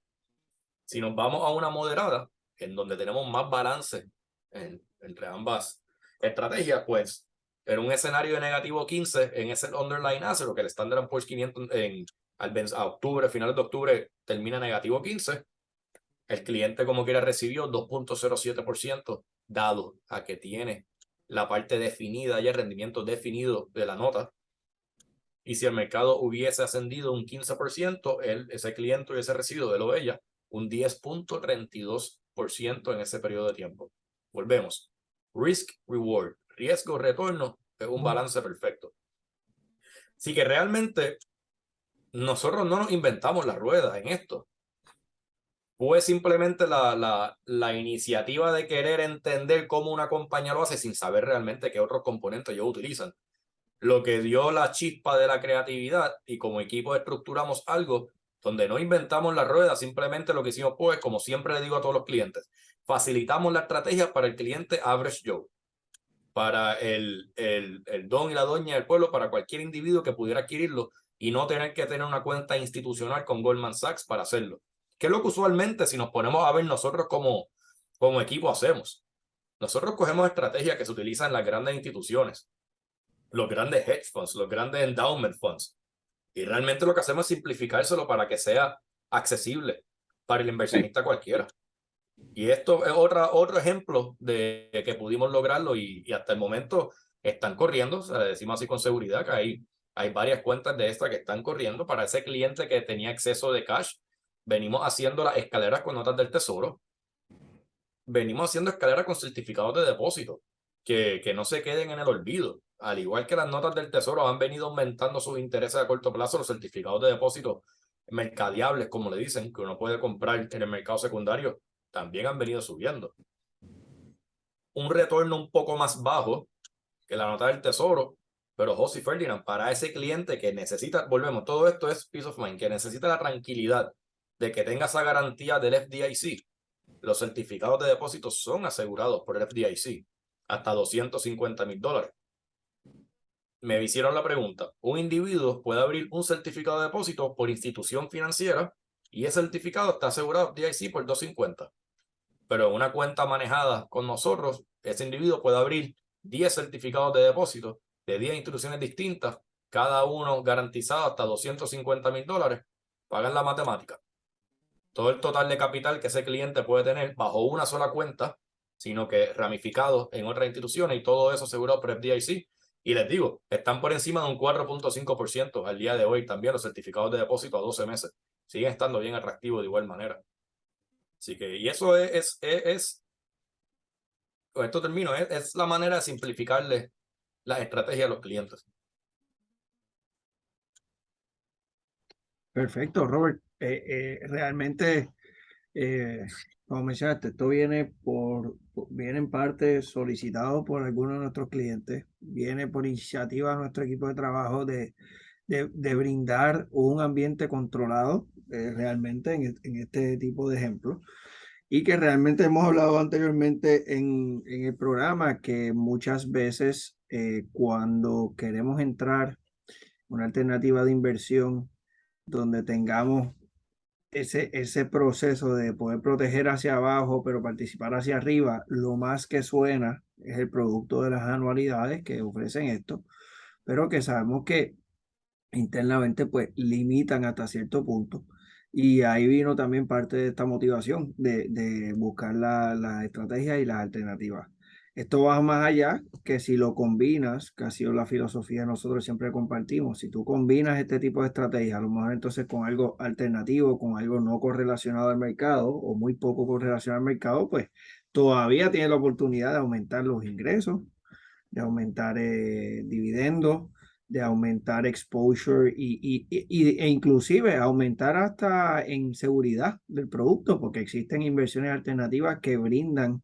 Si nos vamos a una moderada, en donde tenemos más balance entre ambas estrategias, pues en un escenario de negativo 15 en ese underlying asset, lo que el Standard & Poor's 500 a octubre, finales de octubre, termina negativo 15, el cliente como quiera recibió 2.07%, dado a que tiene la parte definida y el rendimiento definido de la nota. Y si el mercado hubiese ascendido un 15%, ese cliente hubiese recibido de lo de ella un 10.32% en ese periodo de tiempo. Volvemos. Risk, reward, riesgo, retorno, es un balance perfecto. Así que realmente nosotros no nos inventamos la rueda en esto. Fue simplemente la iniciativa de querer entender cómo una compañía lo hace sin saber realmente qué otros componentes ellos utilizan. Lo que dio la chispa de la creatividad, y como equipo estructuramos algo donde no inventamos la rueda, simplemente lo que hicimos pues, como siempre le digo a todos los clientes, facilitamos la estrategia para el cliente average Joe, para el don y la doña del pueblo, para cualquier individuo que pudiera adquirirlo y no tener que tener una cuenta institucional con Goldman Sachs para hacerlo. Que es lo que usualmente, si nos ponemos a ver nosotros como equipo, hacemos. Nosotros cogemos estrategias que se utilizan en las grandes instituciones, los grandes hedge funds, los grandes endowment funds. Y realmente lo que hacemos es simplificárselo para que sea accesible para el inversionista cualquiera. Y esto es otro ejemplo de que pudimos lograrlo y hasta el momento están corriendo, o sea, decimos así con seguridad que hay varias cuentas de estas que están corriendo para ese cliente que tenía exceso de cash. Venimos haciendo las escaleras con notas del tesoro. Venimos haciendo escaleras con certificados de depósito que no se queden en el olvido. Al igual que las notas del tesoro han venido aumentando sus intereses a corto plazo, los certificados de depósito mercadeables, como le dicen, que uno puede comprar en el mercado secundario, también han venido subiendo. Un retorno un poco más bajo que la nota del tesoro, pero José Ferdinand, para ese cliente que necesita, volvemos, todo esto es peace of mind, que necesita la tranquilidad de que tenga esa garantía del FDIC. Los certificados de depósito son asegurados por el FDIC hasta $250,000. Me hicieron la pregunta, un individuo puede abrir un certificado de depósito por institución financiera y ese certificado está asegurado FDIC por $250. Pero en una cuenta manejada con nosotros, ese individuo puede abrir 10 certificados de depósito de 10 instituciones distintas, cada uno garantizado hasta $250,000. Pagan la matemática. Todo el total de capital que ese cliente puede tener bajo una sola cuenta, sino que ramificado en otras instituciones, y todo eso asegurado por FDIC. Y les digo, están por encima de un 4.5% al día de hoy también los certificados de depósito a 12 meses. Siguen estando bien atractivos de igual manera. Así que, y eso con esto termino, es la manera de simplificarle la estrategia a los clientes. Perfecto, Robert. Realmente, como mencionaste, esto viene viene en parte solicitado por algunos de nuestros clientes, viene por iniciativa de nuestro equipo de trabajo de brindar un ambiente controlado realmente en este tipo de ejemplos. Y que realmente hemos hablado anteriormente en el programa que muchas veces cuando queremos entrar una alternativa de inversión donde tengamos ese proceso de poder proteger hacia abajo, pero participar hacia arriba, lo más que suena es el producto de las anualidades que ofrecen esto, pero que sabemos que internamente pues limitan hasta cierto punto. Y ahí vino también parte de esta motivación de buscar la estrategia y las alternativas. Esto va más allá que si lo combinas, que ha sido la filosofía que nosotros siempre compartimos. Si tú combinas este tipo de estrategia, a lo mejor entonces con algo alternativo, con algo no correlacionado al mercado o muy poco correlacionado al mercado, pues todavía tienes la oportunidad de aumentar los ingresos, de aumentar dividendos, de aumentar exposure e inclusive aumentar hasta en seguridad del producto, porque existen inversiones alternativas que brindan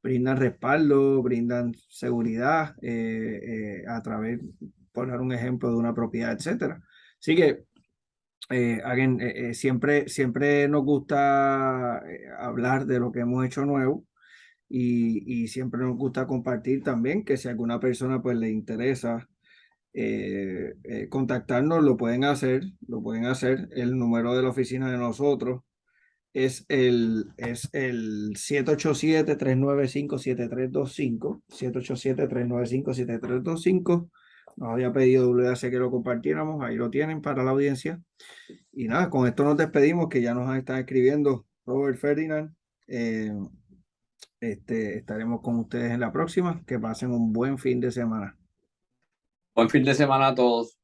respaldo, brindan seguridad a través, poner un ejemplo de una propiedad, etcétera. Así que siempre nos gusta hablar de lo que hemos hecho nuevo. Y siempre nos gusta compartir también que si a alguna persona pues le interesa contactarnos, lo pueden hacer. El número de la oficina de nosotros es el 787-395-7325, 787-395-7325. Nos había pedido WAC que lo compartiéramos, ahí lo tienen para la audiencia. Y nada, con esto nos despedimos, que ya nos están escribiendo Robert Ferdinand. Estaremos con ustedes en la próxima. Que pasen un buen fin de semana. Buen fin de semana a todos.